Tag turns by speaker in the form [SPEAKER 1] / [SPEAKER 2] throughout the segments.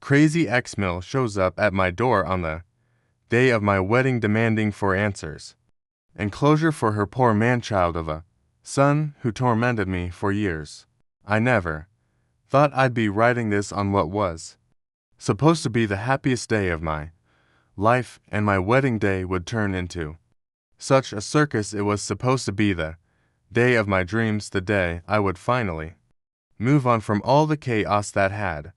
[SPEAKER 1] Crazy ex-mill shows up at my door on the day of my wedding demanding for answers and closure for her poor man-child of a son who tormented me for years. I never thought I'd be writing this on what was supposed to be the happiest day of my life, and my wedding day would turn into such a circus. It was supposed to be the day of my dreams, the day I would finally move on from all the chaos that had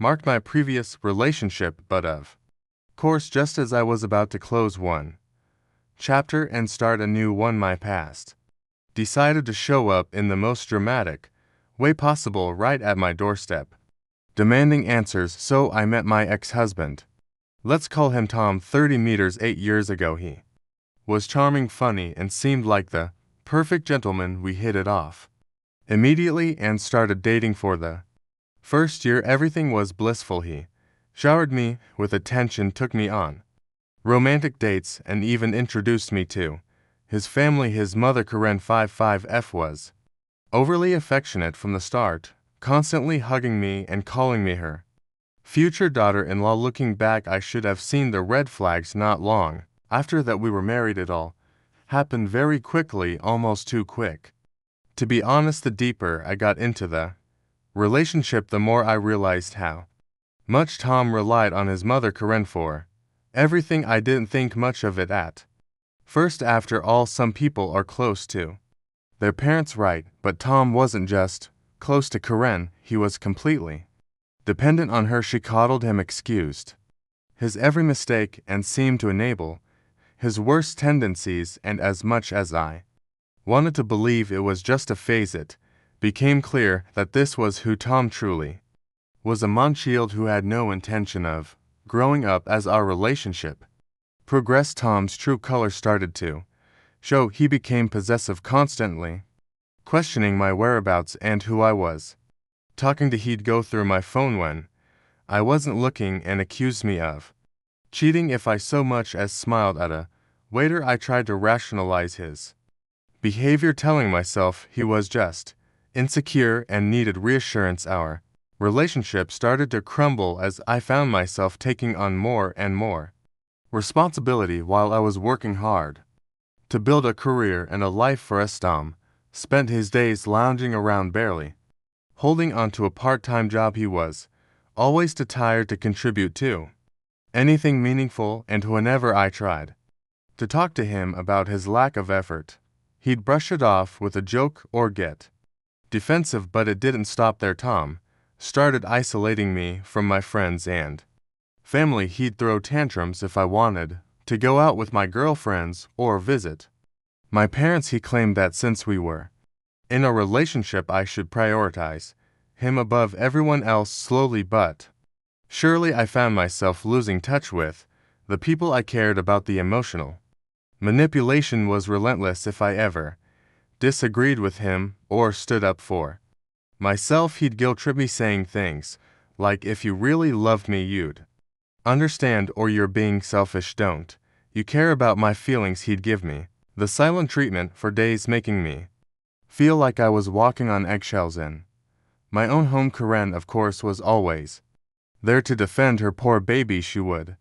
[SPEAKER 1] marked my previous relationship, but of course just as I was about to close one chapter and start a new one, my past decided to show up in the most dramatic way possible right at my doorstep, demanding answers. So I met my ex-husband. Let's call him Tom. 30 meters 8 years ago he was charming, funny, and seemed like the perfect gentleman. We hit it off immediately and started dating for the first year. Everything was blissful. He showered me with attention, took me on romantic dates, and even introduced me to his family. His mother, Karen 55F, was overly affectionate from the start, constantly hugging me and calling me her future daughter-in-law. Looking back, I should have seen the red flags not long after that. We were married. It all happened very quickly, almost too quick. To be honest, the deeper I got into the relationship, the more I realized how much Tom relied on his mother, Karen, for everything. I didn't think much of it at first. After all, some people are close to their parents, right? But Tom wasn't just close to Karen, he was completely dependent on her. She coddled him, excused his every mistake, and seemed to enable his worst tendencies. And as much as I wanted to believe it was just a phase, it became clear that this was who Tom truly was, a man-child who had no intention of growing up. As our relationship progressed, Tom's true colors started to show. He became possessive, constantly questioning my whereabouts and who I was talking to. He'd go through my phone when I wasn't looking and accused me of cheating if I so much as smiled at a waiter. I tried to rationalize his behavior, telling myself he was just insecure and needed reassurance. Our relationship started to crumble as I found myself taking on more and more responsibility while I was working hard to build a career and a life for us. Tom spent his days lounging around, barely holding on to a part-time job. He was always too tired to contribute to anything meaningful, and whenever I tried to talk to him about his lack of effort, he'd brush it off with a joke or get defensive. But it didn't stop there. Tom started isolating me from my friends and family. He'd throw tantrums if I wanted to go out with my girlfriends or visit my parents. He claimed that since we were in a relationship, I should prioritize him above everyone else. Slowly but surely, I found myself losing touch with the people I cared about. The emotional manipulation was relentless. If I ever disagreed with him or stood up for myself, he'd guilt-trip me, saying things like, if you really loved me, you'd understand, or you're being selfish, don't you care about my feelings. He'd give me the silent treatment for days, making me feel like I was walking on eggshells in my own home. Karen, of course, was always there to defend her poor baby. She would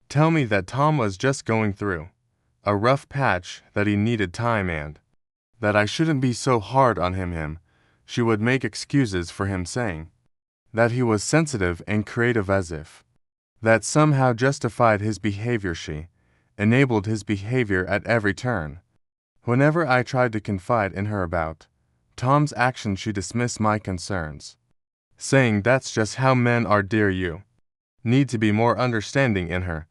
[SPEAKER 1] tell me that Tom was just going through a rough patch, that he needed time, and that I shouldn't be so hard on him. She would make excuses for him, saying that he was sensitive and creative, as if that somehow justified his behavior. She enabled his behavior at every turn. Whenever I tried to confide in her about Tom's actions, she dismissed my concerns, saying, that's just how men are, dear. You need to be more understanding. In her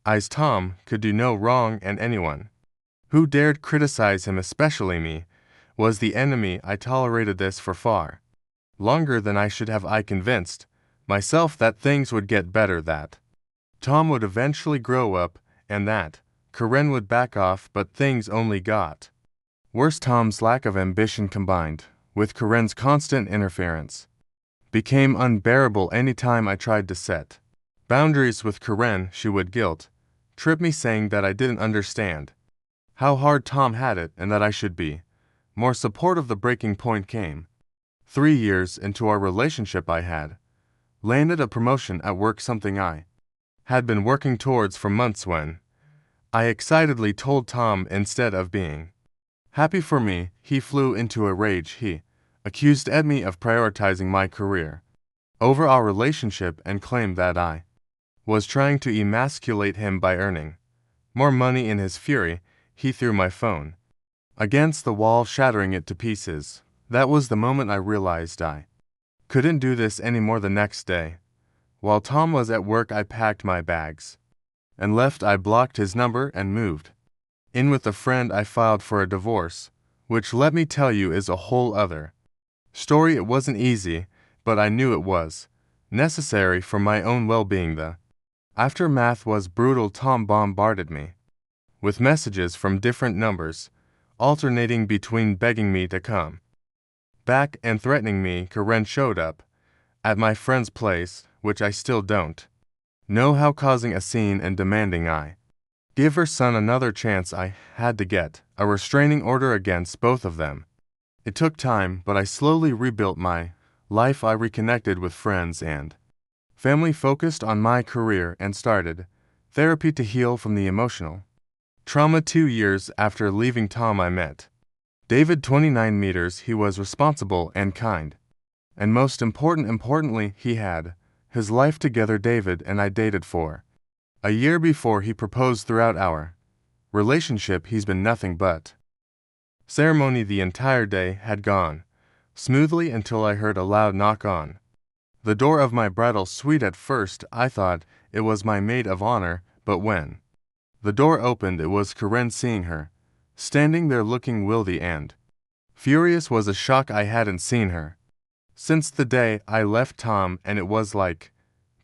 [SPEAKER 1] eyes, Tom could do no wrong, and anyone who dared criticize him, especially me, was the enemy. I tolerated this for far longer than I should have. I convinced myself that things would get better, that Tom would eventually grow up, and that Karen would back off, but things only got worse. Tom's lack of ambition, combined with Karen's constant interference, became unbearable. Anytime I tried to set boundaries with Karen, she would guilt-trip me, saying that I didn't understand how hard Tom had it and that I should be more supportive. The breaking point came 3 years into our relationship. I had landed a promotion at work, something I had been working towards for months. When I excitedly told Tom, instead of being happy for me, he flew into a rage. He accused me of prioritizing my career over our relationship and claimed that I was trying to emasculate him by earning more money. In his fury, he threw my phone against the wall, shattering it to pieces. That was the moment I realized I couldn't do this anymore. The next day, while Tom was at work, I packed my bags and left. I blocked his number and moved in with a friend. I filed for a divorce, which, let me tell you, is a whole other story. It wasn't easy, but I knew it was necessary for my own well-being. The aftermath was brutal. Tom bombarded me with messages from different numbers, alternating between begging me to come back and threatening me. Karen showed up at my friend's place, which I still don't know how, causing a scene and demanding I give her son another chance. I had to get a restraining order against both of them. It took time, but I slowly rebuilt my life. I reconnected with friends and family, focused on my career, and started therapy to heal from the emotional trauma. 2 years after leaving Tom, I met David, 29 meters. He was responsible and kind, and most importantly, he had his life together. David and I dated for a year before he proposed. Throughout our relationship, he's been nothing but ceremony. The entire day had gone smoothly until I heard a loud knock on the door of my bridal suite. At first, I thought it was my maid of honor, but when the door opened, it was Karen. Seeing her standing there looking wildy and furious was a shock. I hadn't seen her since the day I left Tom, and it was like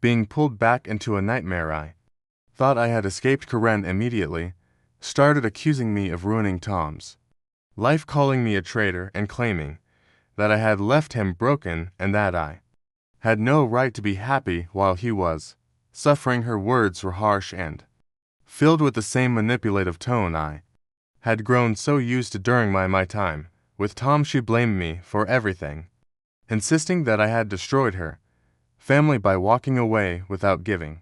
[SPEAKER 1] being pulled back into a nightmare. I thought I had escaped. Karen immediately started accusing me of ruining Tom's life, calling me a traitor and claiming that I had left him broken and that I had no right to be happy while he was suffering. Her words were harsh and filled with the same manipulative tone I had grown so used to during my time with Tom. She blamed me for everything, insisting that I had destroyed her family by walking away without giving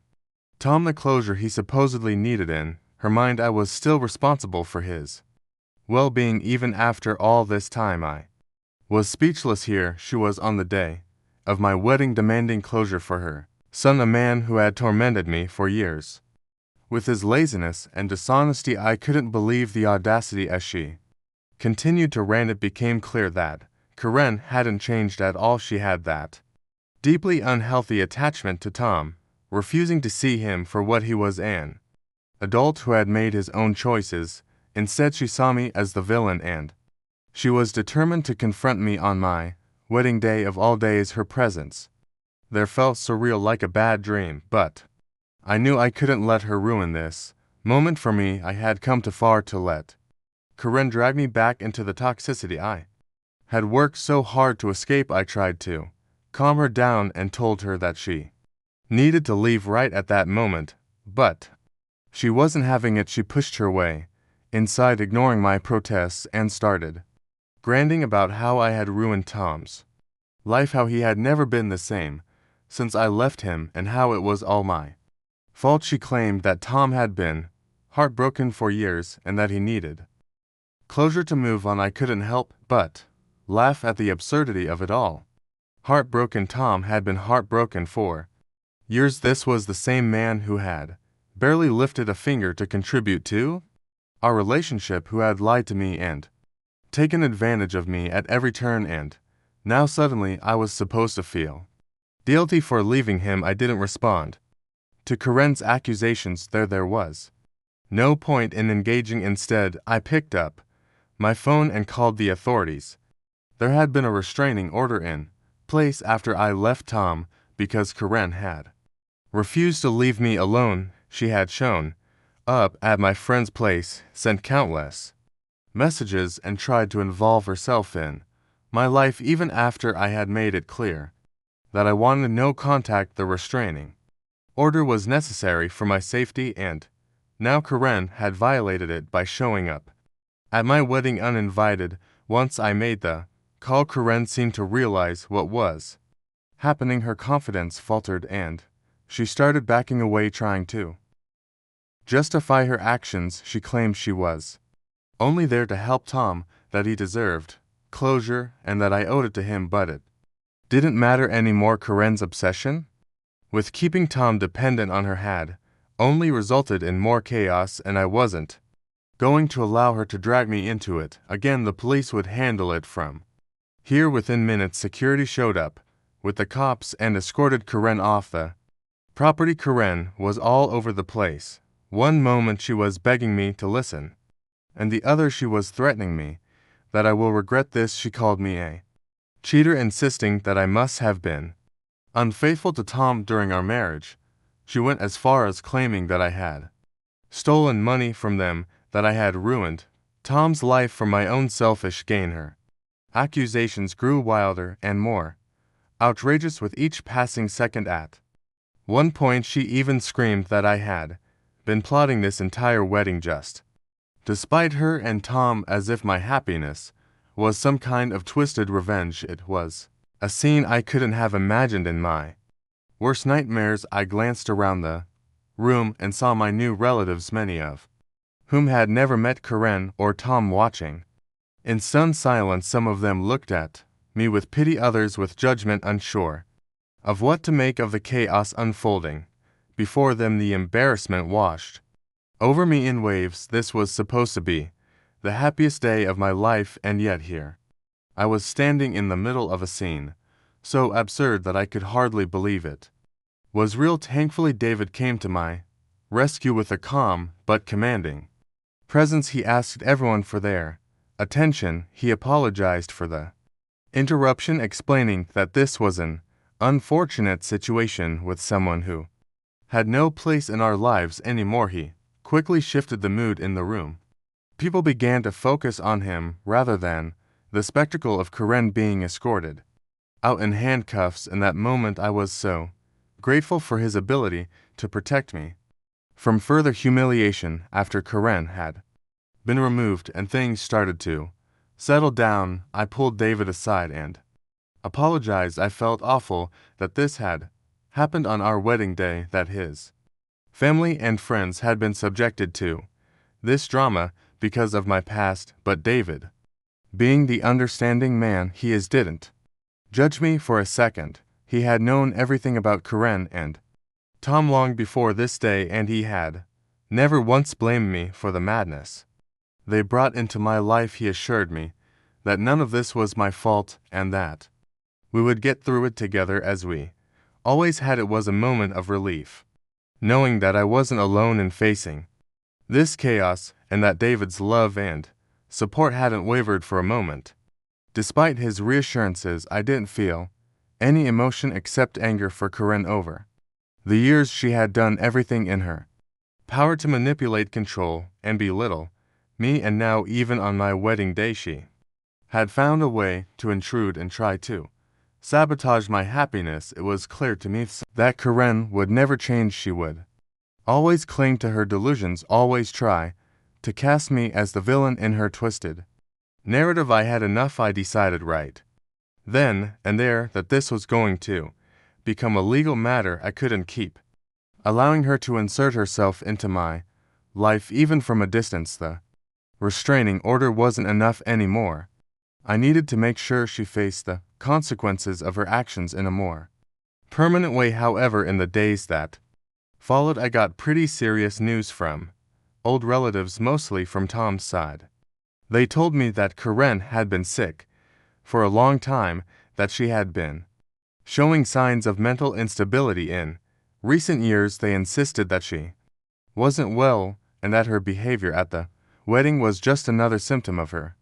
[SPEAKER 1] Tom the closure he supposedly needed. In her mind, I was still responsible for his well-being. Even after all this time, I was speechless. Here she was on the day of my wedding, demanding closure for her son, a man who had tormented me for years with his laziness and dishonesty. I couldn't believe the audacity. As she continued to rant, it became clear that Karen hadn't changed at all. She had that deeply unhealthy attachment to Tom, refusing to see him for what he was, an adult who had made his own choices. Instead, she saw me as the villain, and she was determined to confront me on my wedding day. Of all days, her presence there felt surreal, like a bad dream, but I knew I couldn't let her ruin this moment for me. I had come too far to let Karen drag me back into the toxicity I had worked so hard to escape. I tried to calm her down and told her that she needed to leave right at that moment, but she wasn't having it. She pushed her way inside, ignoring my protests, and started granding about how I had ruined Tom's life, how he had never been the same since I left him, and how it was all my fault. She claimed that Tom had been heartbroken for years and that he needed closure to move on. I couldn't help but laugh at the absurdity of it all. Heartbroken? Tom had been heartbroken for years. This was the same man who had barely lifted a finger to contribute to our relationship, who had lied to me and taken advantage of me at every turn, and now suddenly I was supposed to feel guilty for leaving him. I didn't respond to Karen's accusations. There was no point in engaging. Instead, I picked up my phone and called the authorities. There had been a restraining order in place after I left Tom because Karen had refused to leave me alone. She had shown up at my friend's place, sent countless messages, and tried to involve herself in my life even after I had made it clear that I wanted no contact. The restraining order was necessary for my safety, and now Karen had violated it by showing up at my wedding uninvited. Once I made the call, Karen seemed to realize what was happening her confidence faltered and she started backing away, trying to justify her actions. She claimed she was only there to help Tom, that he deserved closure and that I owed it to him, but it didn't matter anymore. Karen's obsession with keeping Tom dependent on her had only resulted in more chaos, and I wasn't going to allow her to drag me into it again. The police would handle it from here. Within minutes, security showed up with the cops and escorted Karen off the property. Karen was all over the place. One moment she was begging me to listen, and the other she was threatening me that I will regret this. She called me a cheater, insisting that I must have been unfaithful to Tom during our marriage. She went as far as claiming that I had stolen money from them, that I had ruined Tom's life for my own selfish gain. Her accusations grew wilder and more outrageous with each passing second. At one point she even screamed that I had been plotting this entire wedding just to spite her and Tom, as if my happiness was some kind of twisted revenge. It was a scene I couldn't have imagined in my worst nightmares. I glanced around the room and saw my new relatives, many of whom had never met Karen or Tom, watching in stunned silence. Some of them looked at me with pity, others with judgment, unsure of what to make of the chaos unfolding before them. The embarrassment washed over me in waves. This was supposed to be the happiest day of my life, and yet here I was standing in the middle of a scene so absurd that I could hardly believe it was real. Thankfully, David came to my rescue with a calm but commanding presence. He asked everyone for their attention. He apologized for the interruption, explaining that this was an unfortunate situation with someone who had no place in our lives anymore. He quickly shifted the mood in the room. People began to focus on him rather than the spectacle of Karen being escorted out in handcuffs. In that moment I was so grateful for his ability to protect me from further humiliation. After Karen had been removed and things started to settle down, I pulled David aside and apologized. I felt awful that this had happened on our wedding day, that his family and friends had been subjected to this drama because of my past, but David, being the understanding man he is, didn't judge me for a second. He had known everything about Karen and Tom long before this day, and he had never once blamed me for the madness they brought into my life. He assured me that none of this was my fault and that we would get through it together, as we always had. It was a moment of relief, knowing that I wasn't alone in facing this chaos, and that David's love and support hadn't wavered for a moment. Despite his reassurances, I didn't feel any emotion except anger for Karen over the years she had done everything in her power to manipulate, control, and belittle me, and now even on my wedding day she had found a way to intrude and try to sabotage my happiness. It was clear to me that Karen would never change. She would always cling to her delusions, always try to cast me as the villain in her twisted narrative. I had enough. I decided right then and there that this was going to become a legal matter. I couldn't keep allowing her to insert herself into my life, even from a distance. The restraining order wasn't enough anymore. I needed to make sure she faced the consequences of her actions in a more permanent way. However, in the days that followed, I got pretty serious news from old relatives, mostly from Tom's side. They told me that Karen had been sick for a long time, that she had been showing signs of mental instability in recent years. They insisted that she wasn't well and that her behavior at the wedding was just another symptom of her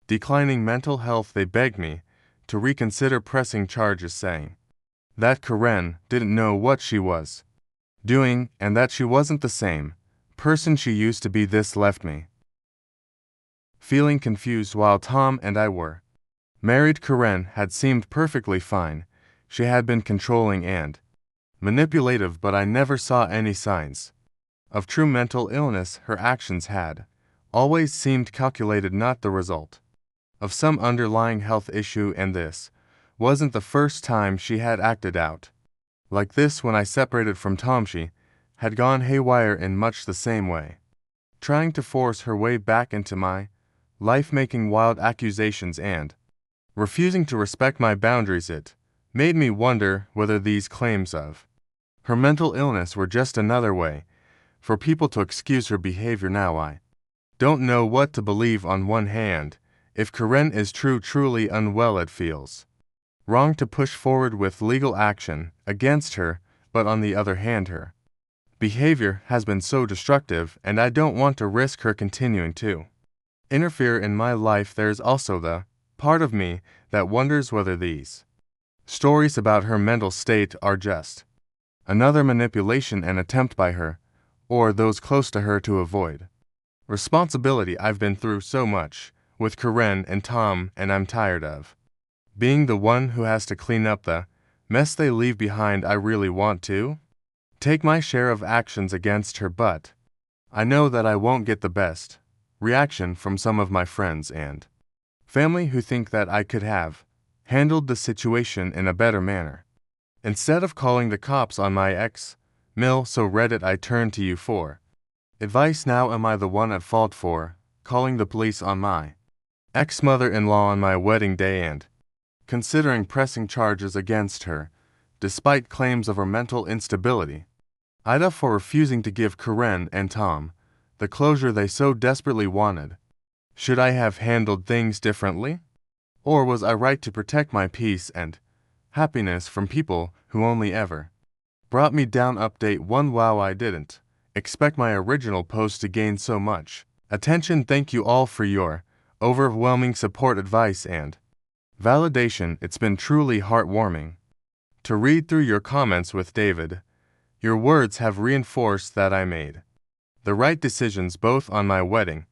[SPEAKER 1] declining mental health. They begged me to reconsider pressing charges, saying that Karen didn't know what she was doing and that she wasn't the same person she used to be. This left me feeling confused. While Tom and I were married, Karen had seemed perfectly fine. She had been controlling and manipulative, but I never saw any signs of true mental illness. Her actions had always seemed calculated, not the result of some underlying health issue, and this wasn't the first time she had acted out like this. When I separated from Tom, she had gone haywire in much the same way, trying to force her way back into my life, making wild accusations and refusing to respect my boundaries. It made me wonder whether these claims of her mental illness were just another way for people to excuse her behavior. Now I don't know what to believe. On one hand, if Karen is truly unwell, it feels wrong to push forward with legal action against her, but on the other hand, her behavior has been so destructive, and I don't want to risk her continuing to interfere in my life. There's also the part of me that wonders whether these stories about her mental state are just another manipulation and attempt by her or those close to her to avoid responsibility. I've been through so much with Karen and Tom, and I'm tired of being the one who has to clean up the mess they leave behind. I really want to take my share of actions against her, but I know that I won't get the best reaction from some of my friends and family who think that I could have handled the situation in a better manner. Instead of calling the cops on my ex-mill, so Reddit, I turn to you for advice now. Am I the one at fault for calling the police on my ex-mother-in-law on my wedding day and considering pressing charges against her, despite claims of her mental instability? Ida, for refusing to give Karen and Tom the closure they so desperately wanted. Should I have handled things differently? Or was I right to protect my peace and happiness from people who only ever brought me down? Update 1. Wow, I didn't expect my original post to gain so much attention. Thank you all for your overwhelming support, advice, and validation. It's been truly heartwarming to read through your comments with David. Your words have reinforced that I made the right decisions both on my wedding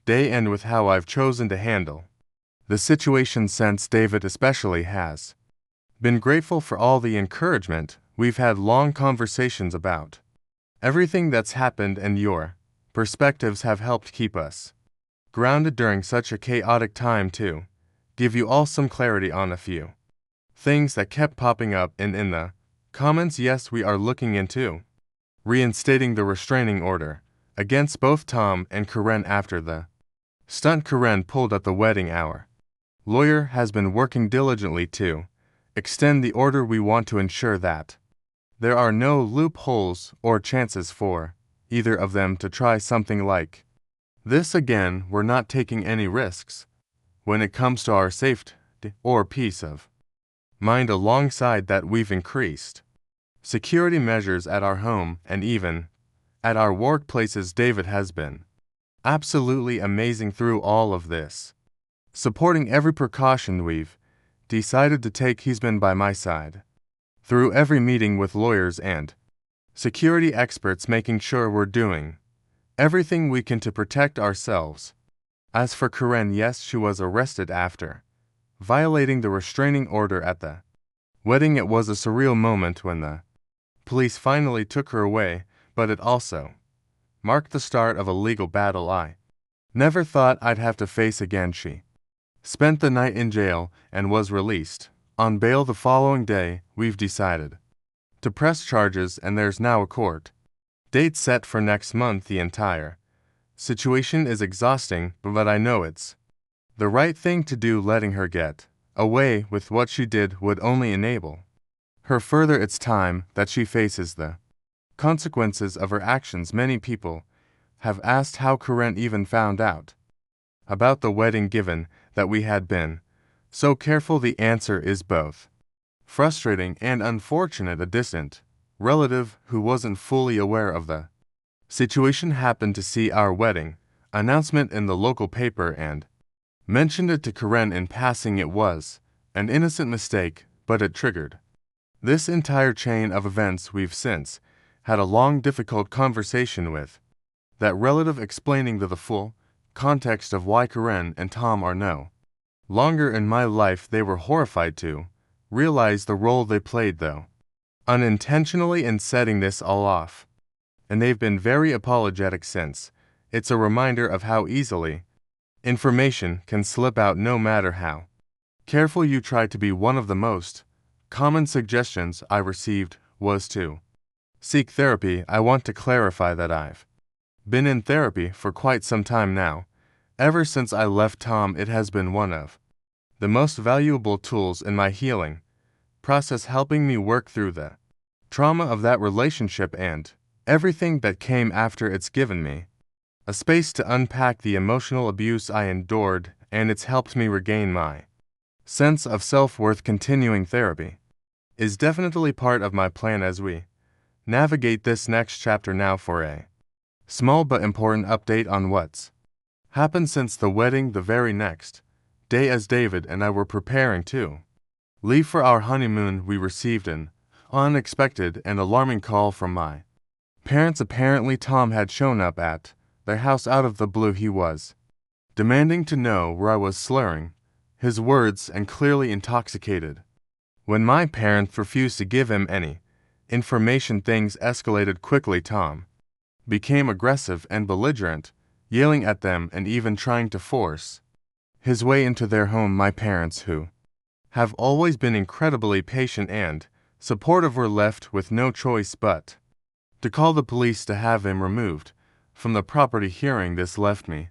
[SPEAKER 1] day and with how I've chosen to handle the situation since. David especially has been grateful for all the encouragement. We've had long conversations about everything that's happened, and your perspectives have helped keep us grounded during such a chaotic time. To give you all some clarity on a few things that kept popping up in the comments. Yes, we are looking into reinstating the restraining order against both Tom and Karen after the stunt Karen pulled at the wedding. Our lawyer has been working diligently to extend the order. We want to ensure that there are no loopholes or chances for either of them to try something like this again. We're not taking any risks when it comes to our safety or peace of mind. Alongside that, we've increased security measures at our home and even at our workplaces. David has been absolutely amazing through all of this, supporting every precaution we've decided to take. He's been by my side through every meeting with lawyers and security experts, making sure we're doing everything we can to protect ourselves. As for Karen, yes, she was arrested after violating the restraining order at the wedding. It was a surreal moment when the police finally took her away, but it also marked the start of a legal battle I never thought I'd have to face again. She spent the night in jail and was released on bail the following day. We've decided to press charges, and there's now a court date set for next month. The entire situation is exhausting, but I know it's the right thing to do. Letting her get away with what she did would only enable her further. It's time that she faces the consequences of her actions. Many people have asked how Karen even found out about the wedding, given that we had been so careful. The answer is both frustrating and unfortunate. A distant relative who wasn't fully aware of the situation happened to see our wedding announcement in the local paper and mentioned it to Karen in passing. It was an innocent mistake, but it triggered this entire chain of events. We've since had a long, difficult conversation with that relative, explaining the full context of why Karen and Tom are no longer in my life. They were horrified to realize the role they played, though unintentionally, in setting this all off, and they've been very apologetic since. It's a reminder of how easily information can slip out, no matter how Careful you try to be one of the most common suggestions I received was to seek therapy. I want to clarify that I've been in therapy for quite some time now. Ever since I left Tom, it has been one of the most valuable tools in my healing process, helping me work through the trauma of that relationship and everything that came after. It's given me a space to unpack the emotional abuse I endured, and it's helped me regain my sense of self-worth. Continuing therapy is definitely part of my plan as we navigate this next chapter. Now for a small but important update on what's happened since the wedding. The very next day, as David and I were preparing to leave for our honeymoon, we received an unexpected and alarming call from my parents. Apparently, Tom had shown up at their house out of the blue. He was demanding to know where I was, slurring his words and clearly intoxicated. When my parents refused to give him any information, things escalated quickly. Tom became aggressive and belligerent, yelling at them and even trying to force his way into their home. My parents, who have always been incredibly patient and supportive, were left with no choice but to call the police to have him removed from the property. Hearing this left me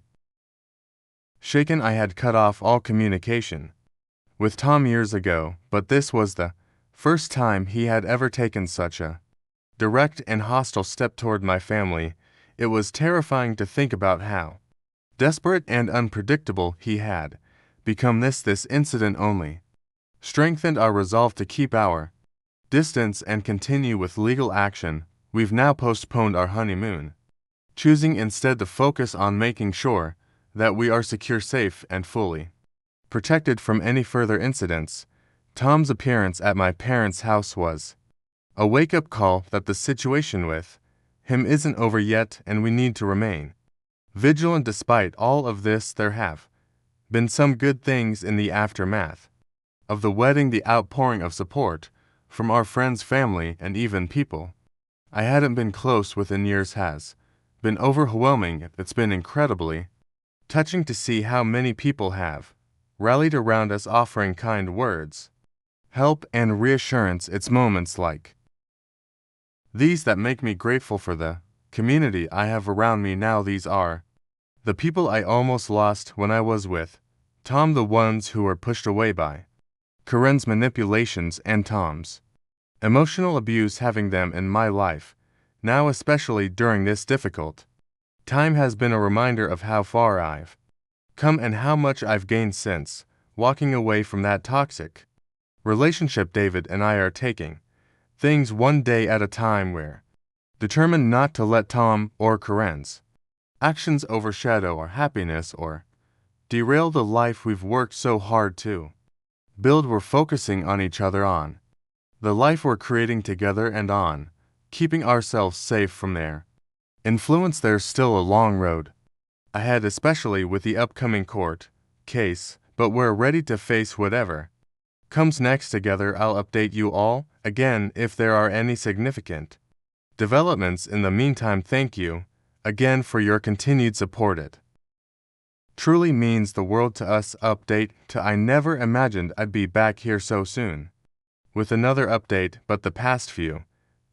[SPEAKER 1] shaken. I had cut off all communication with Tom years ago, but this was the first time he had ever taken such a direct and hostile step toward my family. It was terrifying to think about how desperate and unpredictable he had become. This incident only strengthened our resolve to keep our distance and continue with legal action. We've now postponed our honeymoon, choosing instead to focus on making sure that we are secure, safe, and fully protected from any further incidents. Tom's appearance at my parents' house was a wake-up call that the situation with him isn't over yet, and we need to remain vigilant. Despite all of this, there have been some good things in the aftermath of the wedding. The outpouring of support from our friends, family, and even people I hadn't been close with in years has been overwhelming. It's been incredibly touching to see how many people have rallied around us, offering kind words, help, and reassurance. It's moments like these that make me grateful for the community I have around me now. These are the people I almost lost when I was with Tom, the ones who were pushed away by Karen's manipulations and Tom's emotional abuse. Having them in my life now, especially during this difficult time, has been a reminder of how far I've come and how much I've gained since walking away from that toxic relationship. David and I are taking things one day at a time. We're determined not to let Tom or Karen's actions overshadow our happiness or derail the life we've worked so hard to build. We're focusing on each other, on the life we're creating together, and on keeping ourselves safe from their influence. There's still a long road ahead, especially with the upcoming court case, but we're ready to face whatever comes next together. I'll update you all again if there are any significant developments. In the meantime, thank you again for your continued support. It truly means the world to us. Update to I never imagined I'd be back here so soon with another update, but the past few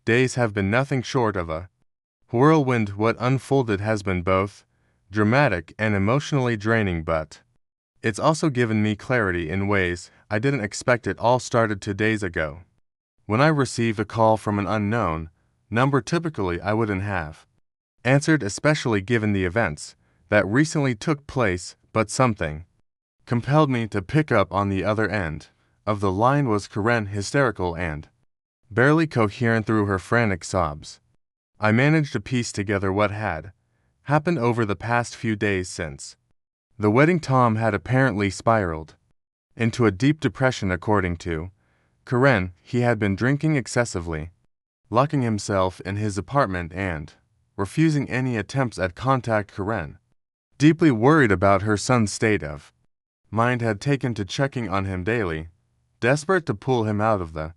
[SPEAKER 1] days have been nothing short of a whirlwind. What unfolded has been both dramatic and emotionally draining, but it's also given me clarity in ways I didn't expect. It all started 2 days ago when I received a call from an unknown number. Typically, I wouldn't have answered, especially given the events that recently took place, but something compelled me to pick up. On the other end of the line was Karen, hysterical and barely coherent through her frantic sobs. I managed to piece together what had happened over the past few days since the wedding. Tom had apparently spiraled into a deep depression. According to Karen, he had been drinking excessively, locking himself in his apartment and refusing any attempts at contact. Karen, deeply worried about her son's state of mind, had taken to checking on him daily, desperate to pull him out of the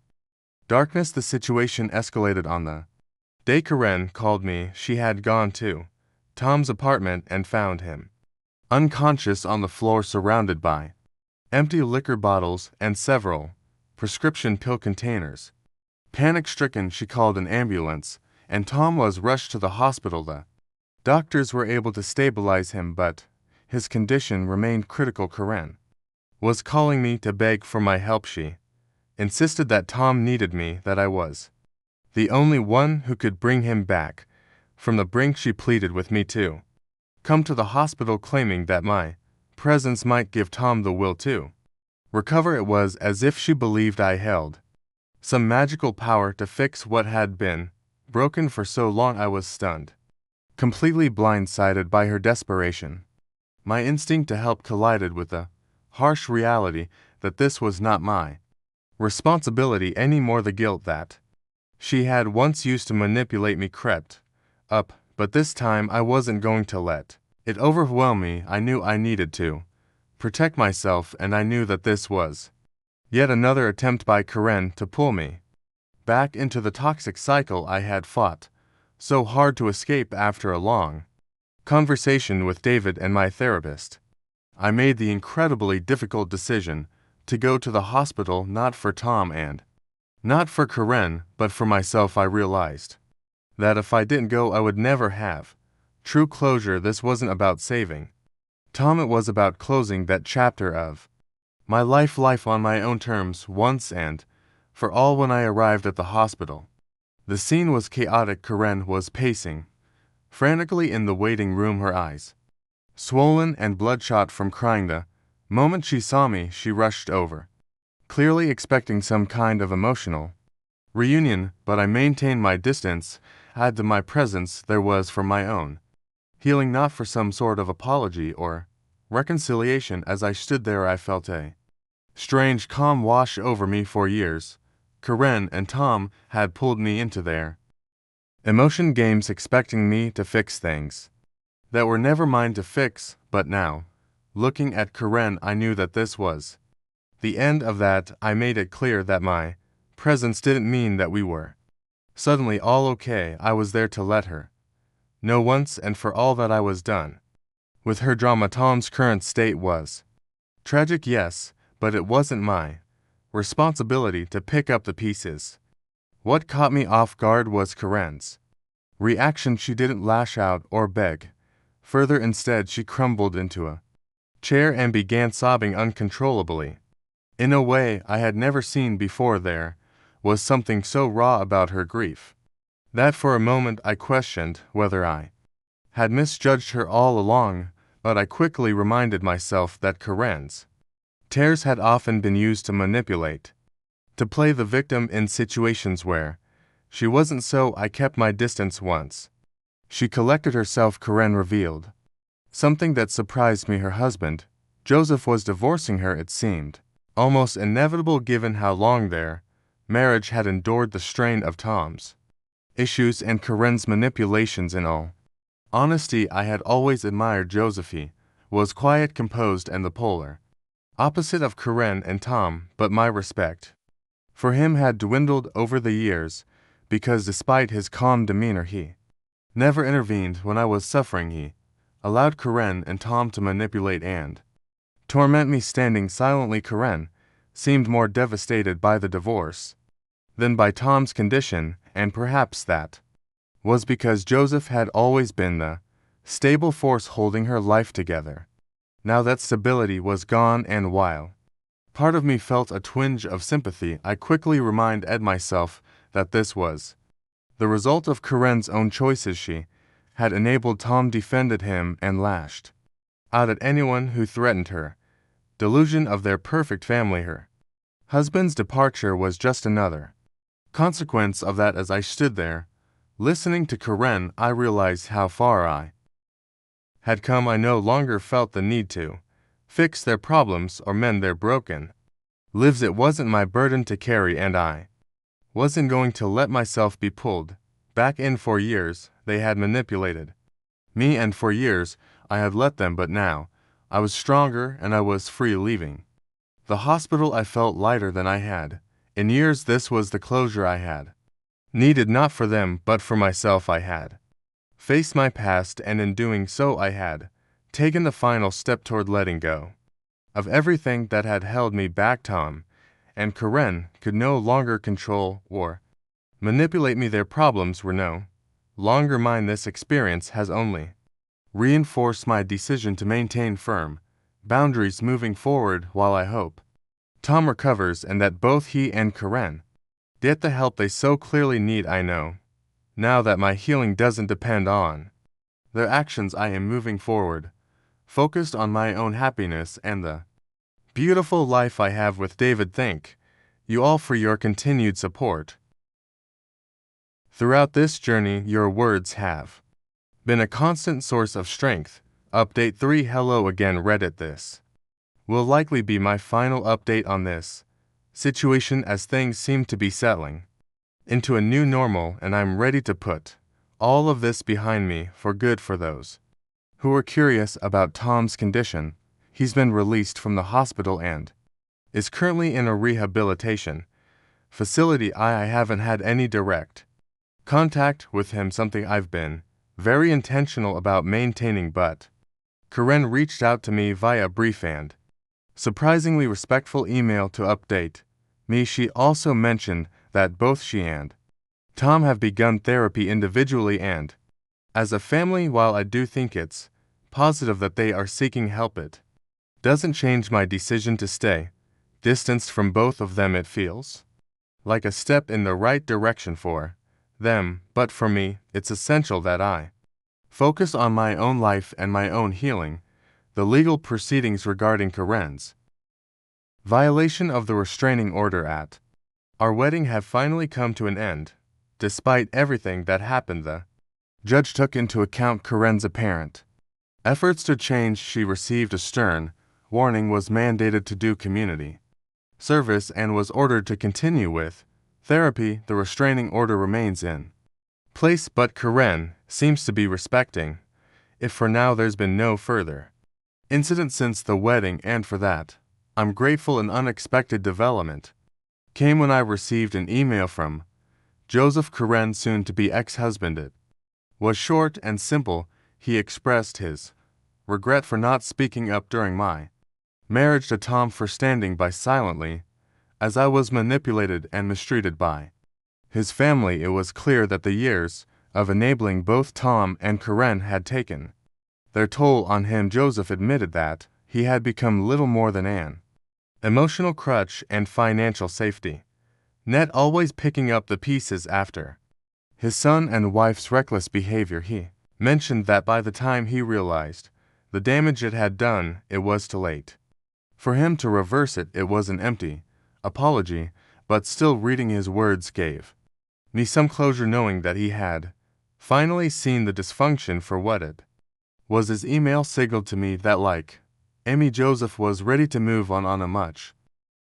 [SPEAKER 1] darkness. The situation escalated on the day Karen called me. She had gone to Tom's apartment and found him unconscious on the floor, surrounded by empty liquor bottles, and several prescription pill containers. Panic-stricken, she called an ambulance, and Tom was rushed to the hospital. The doctors were able to stabilize him, but his condition remained critical. Karen was calling me to beg for my help. She insisted that Tom needed me, that I was the only one who could bring him back from the brink. She pleaded with me to come to the hospital, claiming that my presence might give Tom the will to recover. It was as if she believed I held some magical power to fix what had been broken for so long. I was stunned, completely blindsided by her desperation. My instinct to help collided with the harsh reality that this was not my responsibility anymore. The guilt that she had once used to manipulate me crept up, but this time I wasn't going to let it overwhelm me. I knew I needed to protect myself, and I knew that this was yet another attempt by Karen to pull me back into the toxic cycle I had fought so hard to escape. After a long conversation with David and my therapist, I made the incredibly difficult decision to go to the hospital, not for Tom and not for Karen, but for myself. I realized that if I didn't go, I would never have true closure. This wasn't about saving Tom, it was about closing that chapter of my life on my own terms, once and for all. When I arrived at the hospital, the scene was chaotic. Karen was pacing frantically in the waiting room, her eyes swollen and bloodshot from crying. The moment she saw me, she rushed over, clearly expecting some kind of emotional reunion, but I maintained my distance. Add to my presence there was for my own healing, not for some sort of apology or reconciliation. As I stood there, I felt a strange calm wash over me. For years, Karen and Tom had pulled me into their emotion games, expecting me to fix things that were never mine to fix. But now, looking at Karen, I knew that this was the end of that. I made it clear that my presence didn't mean that we were suddenly all okay. I was there to let her know once and for all that I was done with her drama. Tom's current state was tragic, yes, but it wasn't my responsibility to pick up the pieces. What caught me off guard was Karen's reaction. She didn't lash out or beg further. Instead, she crumbled into a chair and began sobbing uncontrollably in a way I had never seen before. There was something so raw about her grief that for a moment I questioned whether I had misjudged her all along, but I quickly reminded myself that Karen's tears had often been used to manipulate, to play the victim in situations where she wasn't. So I kept my distance. Once she collected herself, Karen revealed something that surprised me. Her husband, Joseph, was divorcing her. It seemed almost inevitable given how long their marriage had endured the strain of Tom's issues and Karen's manipulations. In all honesty, I had always admired Joseph. He was quiet, composed, and the polar opposite of Karen and Tom, but my respect for him had dwindled over the years because despite his calm demeanor, he never intervened when I was suffering. He allowed Karen and Tom to manipulate and torment me. Standing silently, Karen seemed more devastated by the divorce than by Tom's condition, and perhaps that was because Joseph had always been the stable force holding her life together. Now that stability was gone, and while part of me felt a twinge of sympathy, I quickly reminded myself that this was the result of Karen's own choices. She had enabled Tom, defended him, and lashed out at anyone who threatened her delusion of their perfect family. Her husband's departure was just another consequence of that. As I stood there, listening to Karen, I realized how far I had come. I no longer felt the need to fix their problems or mend their broken lives. It wasn't my burden to carry, and I wasn't going to let myself be pulled back in. For years, they had manipulated me, and for years, I had let them, but now I was stronger and I was free. Leaving the hospital, I felt lighter than I had in years. This was the closure I had needed, not for them, but for myself. I had faced my past, and in doing so, I had taken the final step toward letting go of everything that had held me back. Tom and Karen could no longer control or manipulate me. Their problems were no longer mine. This experience has only reinforced my decision to maintain firm boundaries moving forward. While I hope Tom recovers and that both he and Karen get the help they so clearly need, I know now that my healing doesn't depend on their actions. I am moving forward, focused on my own happiness and the beautiful life I have with David. Thank you all for your continued support throughout this journey. Your words have been a constant source of strength. Update 3. Hello again, Reddit. This will likely be my final update on this situation, as things seem to be settling into a new normal, and I'm ready to put all of this behind me for good. For those who are curious about Tom's condition, he's been released from the hospital and is currently in a rehabilitation facility. I haven't had any direct contact with him, something I've been very intentional about maintaining, but Karen reached out to me via a brief and surprisingly respectful email to update me. She also mentioned that both she and Tom have begun therapy individually and as a family. While I do think it's positive that they are seeking help, it doesn't change my decision to stay distanced from both of them. It feels like a step in the right direction for them, but for me, it's essential that I focus on my own life and my own healing. The legal proceedings regarding Karen's violation of the restraining order at our wedding have finally come to an end. Despite everything that happened, the judge took into account Karen's apparent efforts to change. She received a stern warning, was mandated to do community service, and was ordered to continue with therapy. The restraining order remains in place, but Karen seems to be respecting it for now. There's been no further incident since the wedding, and for that, I'm grateful. An unexpected development came when I received an email from Joseph, Karen's soon-to-be ex-husband. It was short and simple. He expressed his regret for not speaking up during my marriage to Tom, for standing by silently as I was manipulated and mistreated by his family. It was clear that the years of enabling both Tom and Karen had taken their toll on him. Joseph admitted that he had become little more than an emotional crutch and financial safety net, always picking up the pieces after his son and wife's reckless behavior. He mentioned that by the time he realized the damage it had done, it was too late for him to reverse it. It was an empty apology, but still, reading his words gave me some closure, knowing that he had finally seen the dysfunction for what it was. His email signaled to me that, like Amy, Joseph was ready to move on a much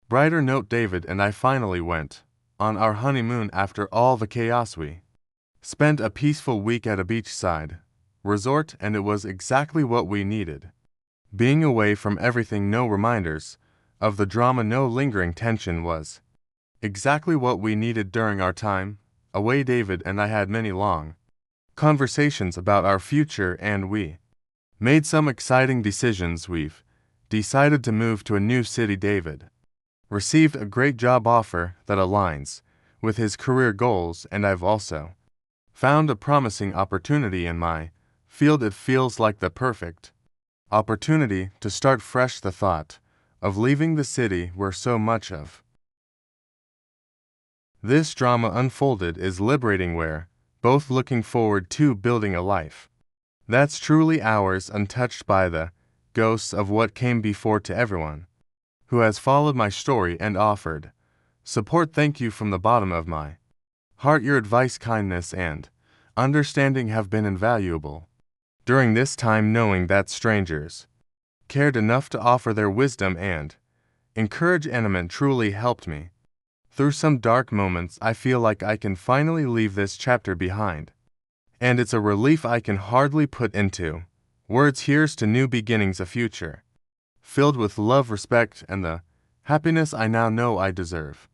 [SPEAKER 1] brighter note. David and I finally went on our honeymoon after all the chaos. We spent a peaceful week at a beachside resort, and it was exactly what we needed. Being away from everything, no reminders of the drama, no lingering tension, was exactly what we needed during our time away. David and I had many long conversations about our future, and we made some exciting decisions. We've decided to move to a new city. David received a great job offer that aligns with his career goals, and I've also found a promising opportunity in my field. It feels like the perfect opportunity to start fresh. The thought of leaving the city where so much of this drama unfolded is liberating. We're both looking forward to building a life that's truly ours, untouched by the ghosts of what came before. To everyone who has followed my story and offered support, thank you from the bottom of my heart. Your advice, kindness, and understanding have been invaluable during this time. Knowing that strangers cared enough to offer their wisdom and encouragement truly helped me through some dark moments. I feel like I can finally leave this chapter behind, and it's a relief I can hardly put into words. Here's to new beginnings, a future filled with love, respect, and the happiness I now know I deserve.